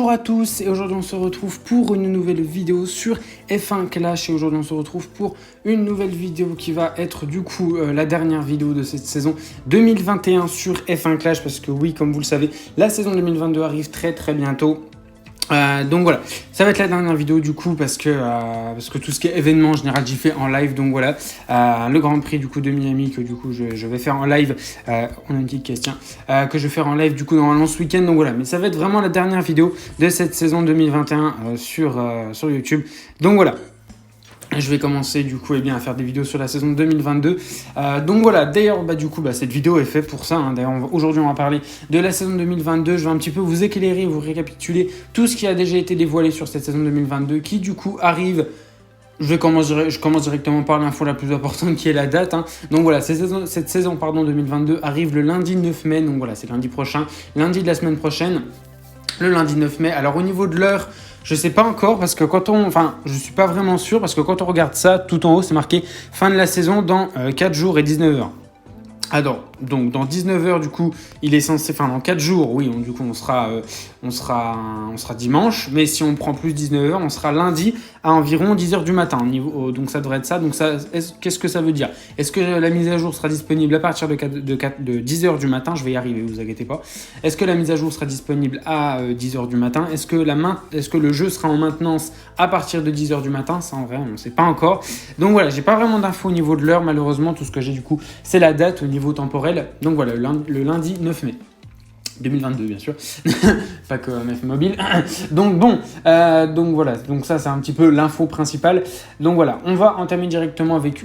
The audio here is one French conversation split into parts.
Bonjour à tous, et aujourd'hui on se retrouve pour une nouvelle vidéo sur F1 Clash. Et aujourd'hui on se retrouve pour une nouvelle vidéo qui va être du coup la dernière vidéo de cette saison 2021 sur F1 Clash. Parce que oui, comme vous le savez, la saison 2022 arrive très bientôt. Donc voilà, ça va être la dernière vidéo du coup parce que tout ce qui est événement en général j'y fais en live. Donc voilà, le Grand Prix du coup de Miami que du coup je vais faire en live, on a une petite question, que je vais faire en live du coup normalement ce week-end. Donc voilà, mais ça va être vraiment la dernière vidéo de cette saison 2021 sur YouTube. Donc voilà. Je vais commencer du coup à faire des vidéos sur la saison 2022. Donc voilà, d'ailleurs du coup cette vidéo est faite pour ça. D'ailleurs aujourd'hui on va parler de la saison 2022. Je vais un petit peu vous éclairer, vous récapituler tout ce qui a déjà été dévoilé sur cette saison 2022 qui du coup arrive. Je commence directement par l'info la plus importante qui est la date. Donc voilà, cette saison 2022 arrive le lundi 9 mai. Donc voilà, c'est lundi prochain, lundi de la semaine prochaine, le lundi 9 mai. Alors au niveau de l'heure, je sais pas encore parce que je suis pas vraiment sûr parce que quand on regarde ça, tout en haut, c'est marqué fin de la saison dans 4 jours et 19 heures. Alors, donc dans 19 heures, du coup, il est censé, dans 4 jours, oui, du coup, on sera dimanche, mais si on prend plus 19 heures, on sera lundi à environ 10 heures du matin. Donc ça devrait être ça. Donc ça, qu'est-ce que ça veut dire? Est-ce que la mise à jour sera disponible à partir de 10 heures du matin? Je vais y arriver, vous inquiétez pas. Est-ce que la mise à jour sera disponible à 10 heures du matin? Est-ce que le jeu sera en maintenance à partir de 10 heures du matin? Ça, en vrai, on ne sait pas encore. Donc voilà, j'ai pas vraiment d'infos au niveau de l'heure, malheureusement. Tout ce que j'ai, du coup, c'est la date au niveau temporel. Donc voilà, le lundi 9 mai 2022 bien sûr, pas que MF Mobile. Donc bon, donc voilà, donc ça c'est un petit peu l'info principale. Donc voilà, on va entamer directement avec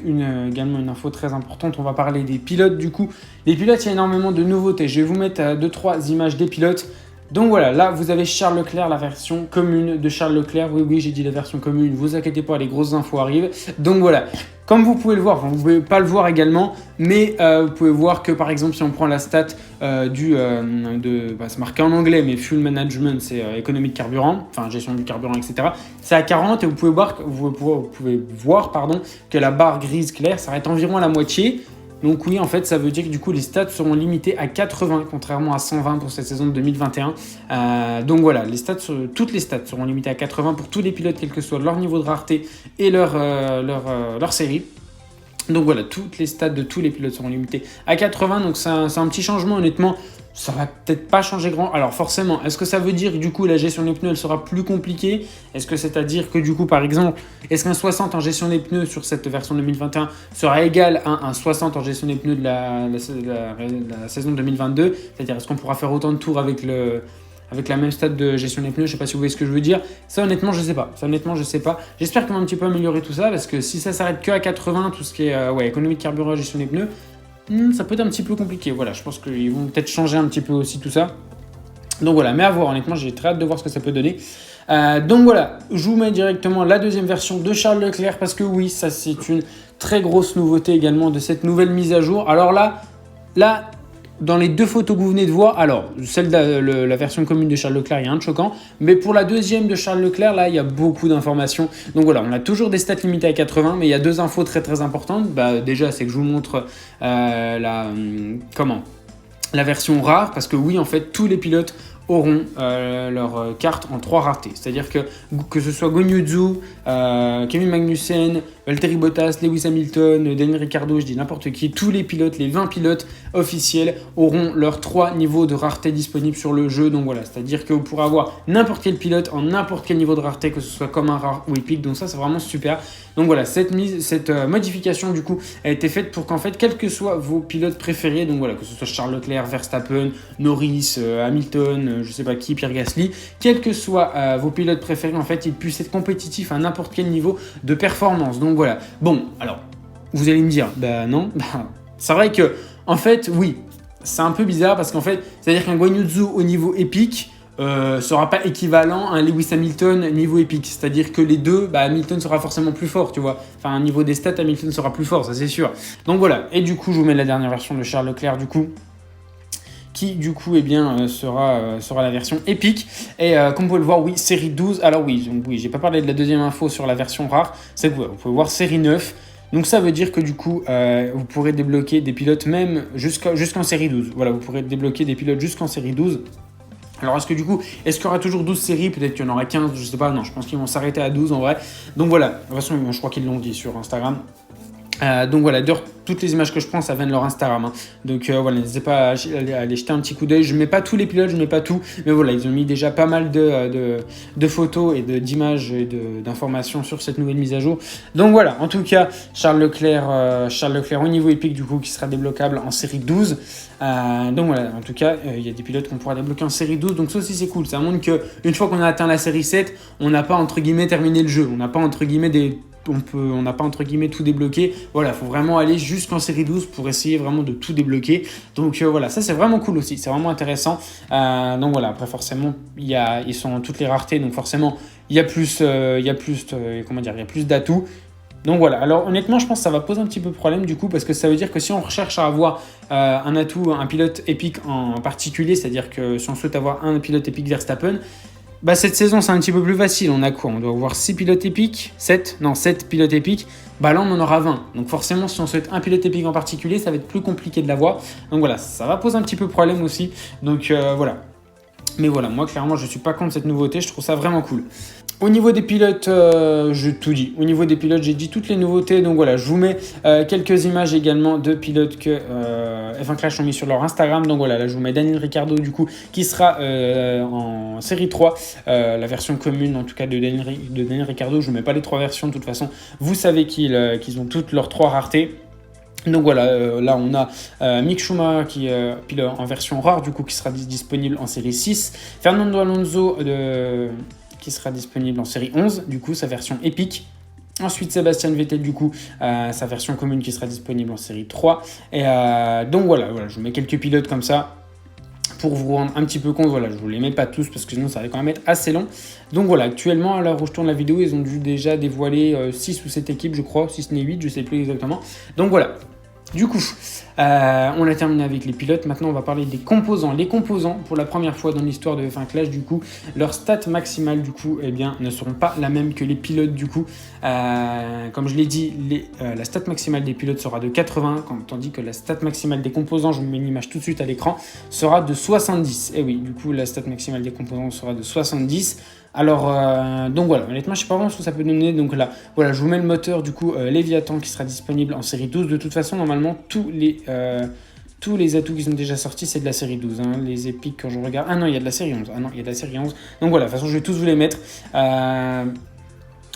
également une info très importante. On va parler des pilotes du coup. Les pilotes, il y a énormément de nouveautés. Je vais vous mettre 2-3 images des pilotes. Donc voilà, là vous avez Charles Leclerc, la version commune de Charles Leclerc. Oui, j'ai dit la version commune, vous inquiétez pas, les grosses infos arrivent. Donc voilà, comme vous pouvez le voir, vous pouvez pas le voir également, mais vous pouvez voir que par exemple si on prend la stat c'est marqué en anglais, mais fuel management, c'est économie de carburant, gestion du carburant, etc. C'est à 40 et vous pouvez voir que la barre grise claire s'arrête environ à la moitié. Donc oui, en fait, ça veut dire que du coup, les stats seront limitées à 80, contrairement à 120 pour cette saison de 2021. Donc voilà, toutes les stats seront limitées à 80 pour tous les pilotes, quel que soit leur niveau de rareté et leur série. Donc voilà, toutes les stats de tous les pilotes seront limitées à 80. Donc c'est un petit changement, honnêtement. Ça va peut-être pas changer grand. Alors forcément, est-ce que ça veut dire que du coup la gestion des pneus elle sera plus compliquée? Est-ce que c'est-à-dire que du coup par exemple, est-ce qu'un 60 en gestion des pneus sur cette version 2021 sera égal à un 60 en gestion des pneus de la saison 2022? C'est-à-dire est-ce qu'on pourra faire autant de tours avec la même stat de gestion des pneus? Je sais pas si vous voyez ce que je veux dire. Ça honnêtement je sais pas. J'espère qu'on va un petit peu améliorer tout ça parce que si ça s'arrête que à 80, tout ce qui est économie de carburant, gestion des pneus, ça peut être un petit peu compliqué. Voilà, je pense qu'ils vont peut-être changer un petit peu aussi tout ça. Donc voilà, mais à voir, honnêtement, j'ai très hâte de voir ce que ça peut donner. Donc voilà, je vous mets directement la deuxième version de Charles Leclerc parce que oui, ça c'est une très grosse nouveauté également de cette nouvelle mise à jour. Alors là, dans les deux photos que vous venez de voir, alors celle de la version commune de Charles Leclerc, il y a un de choquant, mais pour la deuxième de Charles Leclerc, là, il y a beaucoup d'informations. Donc voilà, on a toujours des stats limitées à 80, mais il y a deux infos très importantes. Déjà, c'est que je vous montre la version rare, parce que oui, en fait, tous les pilotes auront leur carte en 3 raretés. C'est-à-dire que ce soit Guan Yu Zhou, Kevin Magnussen, Valtteri Bottas, Lewis Hamilton, Daniel Ricciardo, je dis n'importe qui, tous les pilotes, les 20 pilotes officiels auront leurs 3 niveaux de rareté disponibles sur le jeu. Donc voilà, c'est-à-dire que vous pourrez avoir n'importe quel pilote en n'importe quel niveau de rareté, que ce soit comme un rare ou épique. Donc ça, c'est vraiment super. Donc voilà, cette modification du coup a été faite pour qu'en fait, quels que soient vos pilotes préférés, donc voilà, que ce soit Charles Leclerc, Verstappen, Norris, Hamilton, je sais pas qui, Pierre Gasly, quels que soient vos pilotes préférés, en fait, ils puissent être compétitifs à n'importe quel niveau de performance. Donc voilà. Bon, alors, vous allez me dire, non, c'est vrai que, en fait, oui, c'est un peu bizarre parce qu'en fait, c'est-à-dire qu'un Guan Yu Zhou au niveau épique sera pas équivalent à un Lewis Hamilton niveau épique. C'est-à-dire que les deux, Hamilton sera forcément plus fort, tu vois. Au niveau des stats, Hamilton sera plus fort, ça c'est sûr. Donc voilà. Et du coup, je vous mets la dernière version de Charles Leclerc, du coup, qui du coup sera la version épique. Et comme vous pouvez le voir, oui, série 12. Alors oui, j'ai pas parlé de la deuxième info sur la version rare, c'est que vous pouvez voir série 9. Donc ça veut dire que du coup, vous pourrez débloquer des pilotes même jusqu'en série 12. Voilà, vous pourrez débloquer des pilotes jusqu'en série 12. Alors est-ce qu'il y aura toujours 12 séries? Peut-être qu'il y en aura 15, je sais pas. Non, je pense qu'ils vont s'arrêter à 12 en vrai. Donc voilà, de toute façon, je crois qu'ils l'ont dit sur Instagram. Donc voilà, d'ailleurs, toutes les images que je prends, ça vient de leur Instagram. Donc voilà, n'hésitez pas à aller jeter un petit coup d'œil. Je ne mets pas tous les pilotes, je ne mets pas tout. Mais voilà, ils ont mis déjà pas mal de photos et d'images et d'informations sur cette nouvelle mise à jour. Donc voilà, en tout cas, Charles Leclerc au niveau épique, du coup, qui sera débloquable en série 12. Donc voilà, en tout cas, il y a des pilotes qu'on pourra débloquer en série 12. Donc ça aussi, c'est cool. Ça montre qu'une fois qu'on a atteint la série 7, on n'a pas, entre guillemets, terminé le jeu. On n'a pas, entre guillemets, on n'a pas entre guillemets tout débloqué. Voilà, il faut vraiment aller jusqu'en série 12 pour essayer vraiment de tout débloquer. Donc voilà, ça c'est vraiment cool aussi, c'est vraiment intéressant. Donc voilà, après forcément, ils sont en toutes les raretés, donc forcément, il y a plus d'atouts. Donc voilà, alors honnêtement, je pense que ça va poser un petit peu de problème du coup, parce que ça veut dire que si on recherche à avoir un atout, un pilote épique en particulier, c'est-à-dire que si on souhaite avoir un pilote épique Verstappen, bah cette saison c'est un petit peu plus facile. On a quoi? On doit avoir 6 pilotes épiques, 7 pilotes épiques. Bah là on en aura 20. Donc forcément si on souhaite un pilote épique en particulier, ça va être plus compliqué de l'avoir. Donc voilà, ça va poser un petit peu de problème aussi. Donc voilà. Mais voilà, moi clairement je suis pas contre cette nouveauté, je trouve ça vraiment cool. Au niveau des pilotes, j'ai tout dit. Au niveau des pilotes, j'ai dit toutes les nouveautés. Donc voilà, je vous mets quelques images également de pilotes que F1 Clash ont mis sur leur Instagram. Donc voilà, là je vous mets Daniel Ricciardo du coup, qui sera en série 3, la version commune en tout cas de Daniel Ricciardo. Je ne vous mets pas les 3 versions de toute façon. Vous savez qu'ils ont toutes leurs 3 raretés. Donc voilà, là on a Mick Schumacher qui est pilote en version rare du coup qui sera disponible en série 6. Fernando Alonso qui sera disponible en série 11, du coup sa version épique. Ensuite Sébastien Vettel du coup, sa version commune qui sera disponible en série 3. Et donc voilà, je vous mets quelques pilotes comme ça pour vous rendre un petit peu compte. Voilà, je ne vous les mets pas tous parce que sinon ça va quand même être assez long. Donc voilà, actuellement à l'heure où je tourne la vidéo, ils ont dû déjà dévoiler 6 ou 7 équipes je crois, si ce n'est 8, je ne sais plus exactement. Donc voilà. Du coup, on a terminé avec les pilotes. Maintenant, on va parler des composants. Les composants, pour la première fois dans l'histoire de F1 Clash, du coup, leurs stats maximales, du coup, eh bien, ne seront pas la même que les pilotes, du coup. Comme je l'ai dit, la stat maximale des pilotes sera de 80, tandis que la stat maximale des composants, je vous mets une image tout de suite à l'écran, sera de 70. Et oui, du coup, la stat maximale des composants sera de 70. Alors, donc voilà, honnêtement, je sais pas vraiment ce que ça peut donner. Donc là, voilà, je vous mets le moteur, du coup, Léviathan qui sera disponible en série 12. De toute façon, normalement, tous les atouts qui sont déjà sortis, c'est de la série 12. Hein. Les épiques, quand je regarde... Ah non, il y a de la série 11. Ah non, il y a de la série 11. Donc voilà, de toute façon, je vais tous vous les mettre.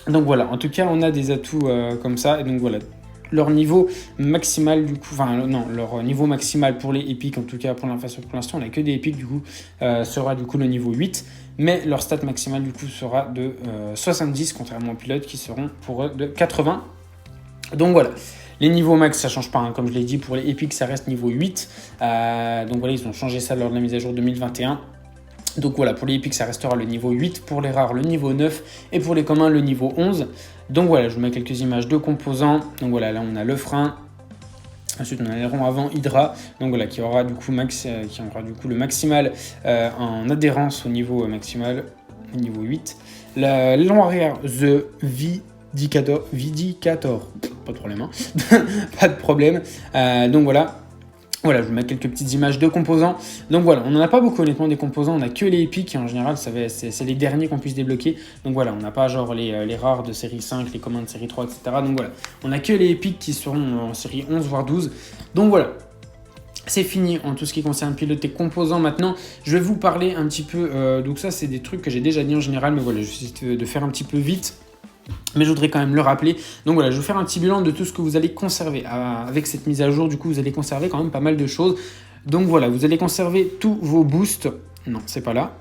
Donc voilà, en tout cas, on a des atouts comme ça. Et donc voilà, leur niveau maximal du coup, leur niveau maximal pour les épiques, en tout cas pour l'instant on n'a que des épiques du coup, sera du coup le niveau 8, mais leur stat maximale du coup sera de 70, contrairement aux pilotes qui seront pour eux de 80. Donc voilà, les niveaux max ça change pas, hein. Comme je l'ai dit, pour les épiques ça reste niveau 8, donc voilà, ils ont changé ça lors de la mise à jour 2021. Donc voilà, pour les épiques, ça restera le niveau 8, pour les rares, le niveau 9, et pour les communs, le niveau 11. Donc voilà, je vous mets quelques images de composants. Donc voilà, là on a le frein. Ensuite, on a l'aileron avant Hydra, donc voilà, qui aura du coup le maximal en adhérence au niveau maximal, au niveau 8. L'aileron arrière, The Vindicator, pas de problème, hein. Pas de problème. Donc voilà. Voilà, je vous mets quelques petites images de composants. Donc voilà, on n'en a pas beaucoup honnêtement des composants, on n'a que les épiques et en général c'est les derniers qu'on puisse débloquer. Donc voilà, on n'a pas genre les rares de série 5, les communs de série 3, etc. Donc voilà, on n'a que les épiques qui seront en série 11 voire 12. Donc voilà, c'est fini en tout ce qui concerne pilote et composants. Maintenant, je vais vous parler un petit peu, donc ça c'est des trucs que j'ai déjà dit en général, mais voilà, je vais essayer de faire un petit peu vite. Mais je voudrais quand même le rappeler. Donc voilà, je vais faire un petit bilan de tout ce que vous allez conserver. Avec cette mise à jour, du coup, vous allez conserver quand même pas mal de choses. Donc voilà, vous allez conserver tous vos boosts. Non, c'est pas là.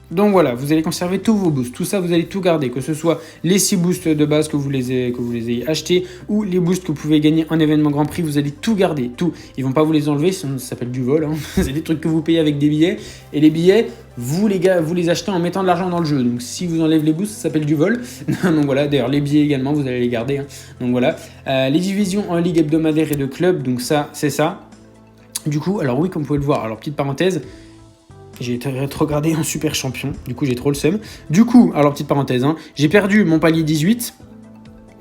Donc voilà, vous allez conserver tous vos boosts. Tout ça, vous allez tout garder. Que ce soit les 6 boosts de base que vous les ayez achetés ou les boosts que vous pouvez gagner en événement Grand Prix, vous allez tout garder. Tout. Ils vont pas vous les enlever, sinon ça s'appelle du vol. Hein. C'est des trucs que vous payez avec des billets. Et les billets, vous les achetez en mettant de l'argent dans le jeu. Donc si vous enlèvez les boosts, ça s'appelle du vol. Donc voilà, d'ailleurs les billets également, vous allez les garder. Hein. Donc voilà. Les divisions en ligue hebdomadaire et de club, donc ça, c'est ça. Du coup, alors oui, comme vous pouvez le voir, alors petite parenthèse, j'ai été rétrogradé en super champion, du coup j'ai trop le seum. Du coup, alors petite parenthèse, hein, j'ai perdu mon palier 18,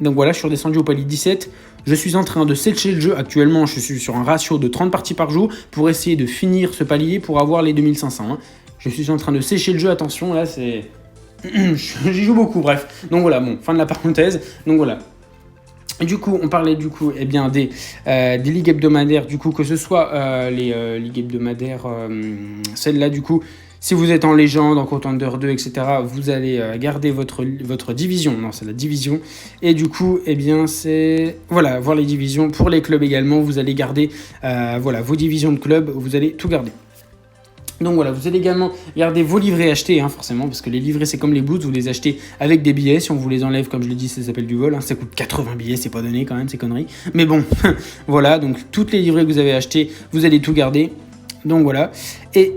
donc voilà, je suis redescendu au palier 17. Je suis en train de sécher le jeu. Actuellement, je suis sur un ratio de 30 parties par jour pour essayer de finir ce palier pour avoir les 2500. Hein. Je suis en train de sécher le jeu. Attention, là, c'est... J'y joue beaucoup, bref. Donc voilà, bon, fin de la parenthèse. Donc voilà. Du coup, on parlait du coup des ligues hebdomadaires, du coup, que ce soit les ligues hebdomadaires, celles-là, du coup, si vous êtes en légende, en contender 2, etc., vous allez garder votre division. Non, c'est la division. Et du coup, eh bien, c'est... Voilà, voir les divisions. Pour les clubs également, vous allez garder voilà, vos divisions de clubs, vous allez tout garder. Donc voilà, vous allez également garder vos livrets achetés, hein, forcément, parce que les livrets, c'est comme les boots, vous les achetez avec des billets. Si on vous les enlève, comme je l'ai dit, ça s'appelle du vol. Hein, ça coûte 80 billets, c'est pas donné quand même, ces conneries. Mais bon, voilà, donc toutes les livrets que vous avez achetés, vous allez tout garder. Donc voilà, et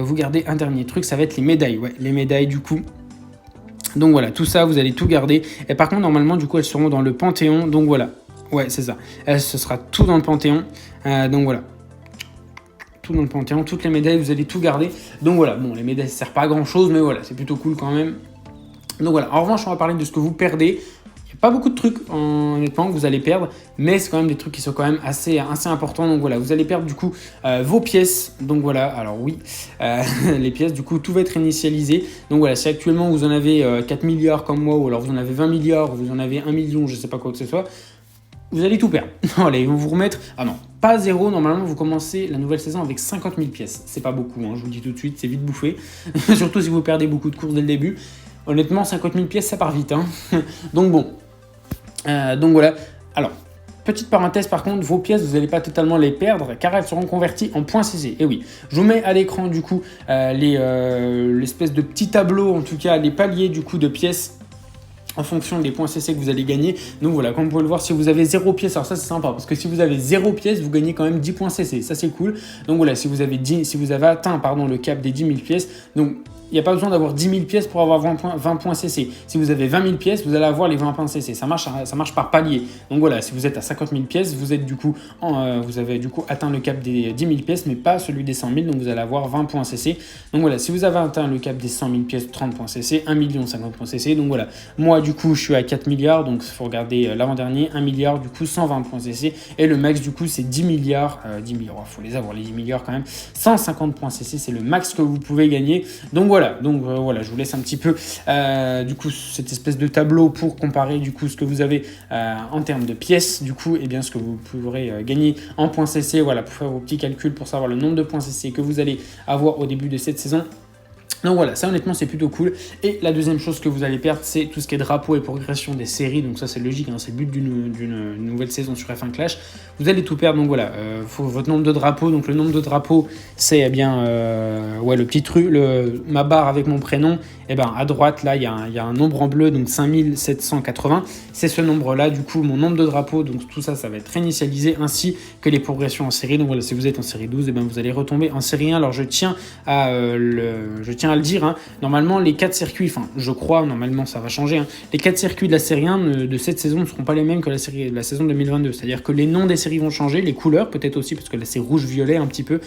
vous gardez un dernier truc, ça va être les médailles. Ouais, les médailles, du coup. Donc voilà, tout ça, vous allez tout garder. Et par contre, normalement, du coup, elles seront dans le Panthéon. Donc voilà, ouais, c'est ça. Ce sera tout dans le Panthéon. Donc voilà. Tout dans le Panthéon, toutes les médailles, vous allez tout garder. Donc voilà, bon, les médailles, ça sert pas à grand chose, mais voilà, c'est plutôt cool quand même. Donc voilà, en revanche, on va parler de ce que vous perdez. Il n'y a pas beaucoup de trucs, honnêtement, que vous allez perdre, mais c'est quand même des trucs qui sont quand même assez importants. Donc voilà, vous allez perdre du coup vos pièces. Donc voilà, alors oui, les pièces, du coup, tout va être initialisé. Donc voilà, si actuellement vous en avez 4 milliards comme moi, ou alors vous en avez 20 milliards, ou vous en avez 1 million, je sais pas quoi que ce soit, vous allez tout perdre. Allez, ils vont vous remettre... Ah non, pas zéro. Normalement, vous commencez la nouvelle saison avec 50 000 pièces. C'est pas beaucoup, hein, je vous le dis tout de suite, c'est vite bouffé. Surtout si vous perdez beaucoup de courses dès le début. Honnêtement, 50 000 pièces, ça part vite. Hein. Donc bon. Donc voilà. Alors, petite parenthèse par contre, vos pièces, vous n'allez pas totalement les perdre car elles seront converties en points CC. Et oui, je vous mets à l'écran du coup l'espèce de petit tableau, en tout cas les paliers du coup de pièces en fonction des points CC que vous allez gagner. Donc voilà, comme vous pouvez le voir, si vous avez 0 pièce, alors ça c'est sympa, parce que si vous avez 0 pièce, vous gagnez quand même 10 points CC, ça c'est cool. Donc voilà, si vous avez atteint le cap des 10 000 pièces, donc il n'y a pas besoin d'avoir 10 000 pièces pour avoir 20 points CC. Si vous avez 20 000 pièces, vous allez avoir les 20 points CC. Ça marche par palier. Donc voilà, si vous êtes à 50 000 pièces, vous avez du coup atteint le cap des 10 000 pièces, mais pas celui des 100 000. Donc vous allez avoir 20 points CC. Donc voilà, si vous avez atteint le cap des 100 000 pièces, 30 points CC, 1 million 50 points CC. Donc voilà, moi du coup je suis à 4 milliards. Donc il faut regarder l'avant-dernier, 1 milliard du coup 120 points CC. Et le max du coup c'est 10 milliards. 10 milliards, il faut les avoir les 10 milliards quand même. 150 points CC, c'est le max que vous pouvez gagner. Donc voilà, voilà, je vous laisse un petit peu du coup cette espèce de tableau pour comparer du coup ce que vous avez en termes de pièces, du coup et bien ce que vous pourrez gagner en points CC, voilà, pour faire vos petits calculs pour savoir le nombre de points CC que vous allez avoir au début de cette saison. Donc voilà, ça honnêtement c'est plutôt cool. Et la deuxième chose que vous allez perdre, c'est tout ce qui est drapeau et progression des séries. Donc ça c'est logique, hein, c'est le but d'une nouvelle saison sur F1 Clash. Vous allez tout perdre, donc voilà, votre nombre de drapeaux. Donc le nombre de drapeaux, c'est eh bien le petit truc, ma barre avec mon prénom. Et bien à droite là, il y a un nombre en bleu, donc 5780. C'est ce nombre-là, du coup, mon nombre de drapeaux. Donc tout ça, ça va être réinitialisé, ainsi que les progressions en série. Donc voilà, si vous êtes en série 12, et bien vous allez retomber en série 1. Alors je tiens à le dire, hein, normalement les 4 circuits, enfin je crois, normalement ça va changer, hein, les 4 circuits de la série 1 de cette saison ne seront pas les mêmes que la saison 2022, c'est-à-dire que les noms des séries vont changer, les couleurs peut-être aussi, parce que là c'est rouge-violet un petit peu,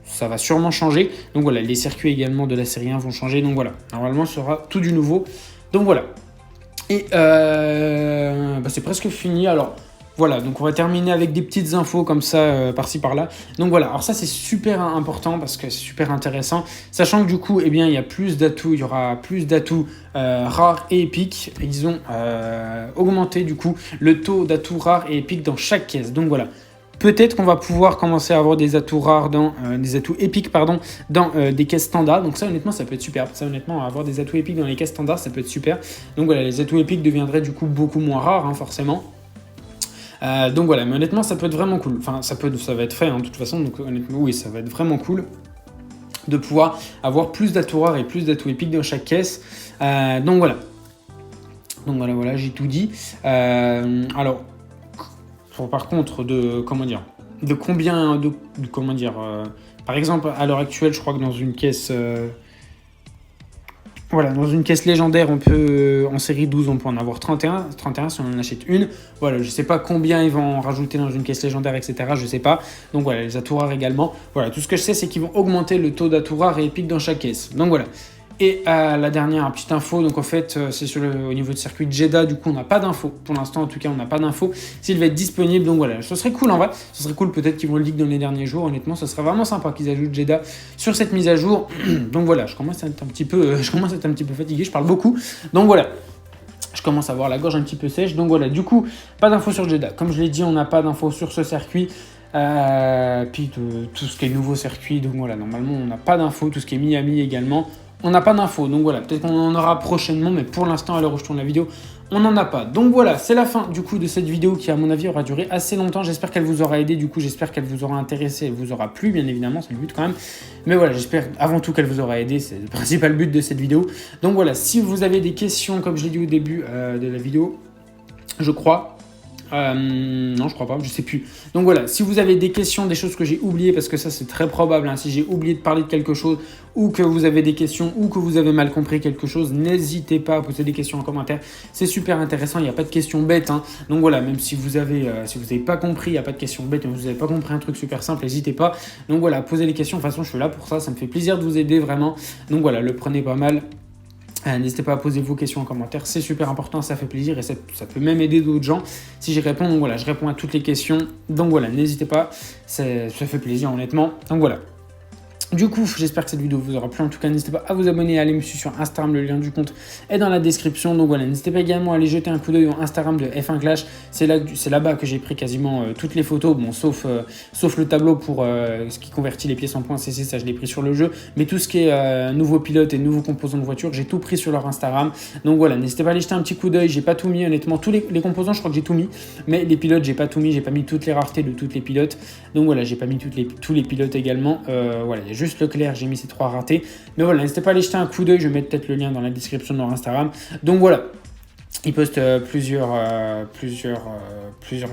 ça va sûrement changer, donc voilà, les circuits également de la série 1 vont changer, donc voilà, normalement ce sera tout du nouveau, donc voilà, et c'est presque fini. Alors voilà, donc on va terminer avec des petites infos comme ça, par-ci par-là. Donc voilà, alors ça c'est super important parce que c'est super intéressant. Sachant que du coup, eh bien, il y a plus d'atouts, il y aura plus d'atouts rares et épiques. Ils ont augmenté du coup le taux d'atouts rares et épiques dans chaque caisse. Donc voilà. Peut-être qu'on va pouvoir commencer à avoir des atouts rares des atouts épiques dans des caisses standards. Donc ça honnêtement ça peut être super. Ça honnêtement avoir des atouts épiques dans les caisses standards ça peut être super. Donc voilà, les atouts épiques deviendraient du coup beaucoup moins rares, hein, forcément. Donc voilà, mais honnêtement ça peut être vraiment cool, enfin ça va être fait, hein, de toute façon, donc honnêtement oui ça va être vraiment cool de pouvoir avoir plus d'atouts rares et plus d'atouts épiques dans chaque caisse, donc voilà, j'ai tout dit. Alors par contre par exemple à l'heure actuelle je crois que dans une caisse dans une caisse légendaire, on peut, en série 12, on peut en avoir 31 si on en achète une. Voilà, je sais pas combien ils vont en rajouter dans une caisse légendaire, etc. Je sais pas. Donc voilà, les atouts rares également. Voilà, tout ce que je sais, c'est qu'ils vont augmenter le taux d'atouts rares et épiques dans chaque caisse. Donc voilà. Et la dernière petite info, donc en fait c'est au niveau de circuit de Jeddah, du coup on n'a pas d'infos, pour l'instant en tout cas on n'a pas d'infos s'il va être disponible, donc voilà, ce serait cool en vrai, ce serait cool peut-être qu'ils vont le leak dans les derniers jours, honnêtement ce serait vraiment sympa qu'ils ajoutent Jeddah sur cette mise à jour, donc voilà, je commence à être un petit peu fatigué, je parle beaucoup, donc voilà. Je commence à avoir la gorge un petit peu sèche. Donc voilà, du coup, pas d'infos sur Jeddah. Comme je l'ai dit, on n'a pas d'infos sur ce circuit. Puis tout ce qui est nouveau circuit. Donc voilà, normalement, on n'a pas d'infos. Tout ce qui est Miami également, on n'a pas d'infos. Donc voilà, peut-être qu'on en aura prochainement. Mais pour l'instant, à l'heure où je tourne la vidéo, on n'en a pas. Donc voilà, c'est la fin du coup de cette vidéo qui, à mon avis, aura duré assez longtemps. J'espère qu'elle vous aura aidé. Du coup, j'espère qu'elle vous aura intéressé. Elle vous aura plu, bien évidemment. C'est le but quand même. Mais voilà, j'espère avant tout qu'elle vous aura aidé. C'est le principal but de cette vidéo. Donc voilà, si vous avez des questions, comme je l'ai dit au début de la vidéo, je crois. Non, je crois pas, je sais plus. Donc voilà, si vous avez des questions, des choses que j'ai oubliées, parce que ça c'est très probable, hein, si j'ai oublié de parler de quelque chose, ou que vous avez des questions, ou que vous avez mal compris quelque chose, n'hésitez pas à poser des questions en commentaire. C'est super intéressant, il n'y a pas de questions bêtes. Hein. Donc voilà, même si vous avez pas compris, il n'y a pas de questions bêtes, mais vous n'avez pas compris un truc super simple, n'hésitez pas. Donc voilà, posez les questions. De toute façon, je suis là pour ça me fait plaisir de vous aider vraiment. Donc voilà, le prenez pas mal. N'hésitez pas à poser vos questions en commentaire, c'est super important, ça fait plaisir et ça peut même aider d'autres gens si j'y réponds. Donc voilà, je réponds à toutes les questions. Donc voilà, n'hésitez pas, ça fait plaisir honnêtement. Donc voilà. Du coup, j'espère que cette vidéo vous aura plu. En tout cas, n'hésitez pas à vous abonner et à aller me suivre sur Instagram. Le lien du compte est dans la description. Donc voilà, n'hésitez pas également à aller jeter un coup d'œil au Instagram de F1 Clash. C'est là-bas que j'ai pris quasiment toutes les photos. Bon, sauf le tableau pour ce qui convertit les pièces en points CC, ça je l'ai pris sur le jeu. Mais tout ce qui est nouveaux pilotes et nouveaux composants de voiture, j'ai tout pris sur leur Instagram. Donc voilà, n'hésitez pas à aller jeter un petit coup d'œil. J'ai pas tout mis, honnêtement. Tous les composants, je crois que j'ai tout mis. Mais les pilotes, j'ai pas tout mis. J'ai pas mis toutes les raretés de toutes les pilotes. Donc voilà, j'ai pas mis tous les pilotes également. Voilà, il y a juste Leclerc, j'ai mis ces 3 ratés. Mais voilà, n'hésitez pas à aller jeter un coup d'œil. Je vais mettre peut-être le lien dans la description de leur Instagram. Donc voilà. Ils postent plusieurs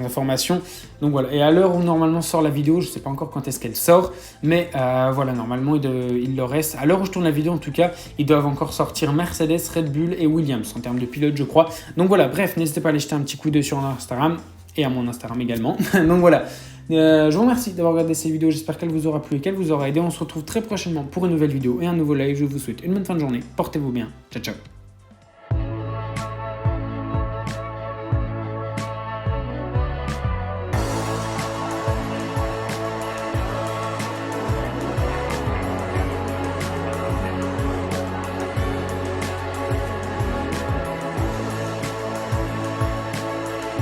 informations. Donc voilà. Et à l'heure où normalement sort la vidéo, je ne sais pas encore quand est-ce qu'elle sort, mais voilà, normalement il leur reste. À l'heure où je tourne la vidéo, en tout cas, ils doivent encore sortir Mercedes, Red Bull et Williams en termes de pilotes, je crois. Donc voilà. Bref, n'hésitez pas à aller jeter un petit coup d'œil sur Instagram et à mon Instagram également. Donc voilà. Je vous remercie d'avoir regardé cette vidéo. J'espère qu'elle vous aura plu et qu'elle vous aura aidé. On se retrouve très prochainement pour une nouvelle vidéo et un nouveau live. Je vous souhaite une bonne fin de journée. Portez-vous bien. Ciao, ciao.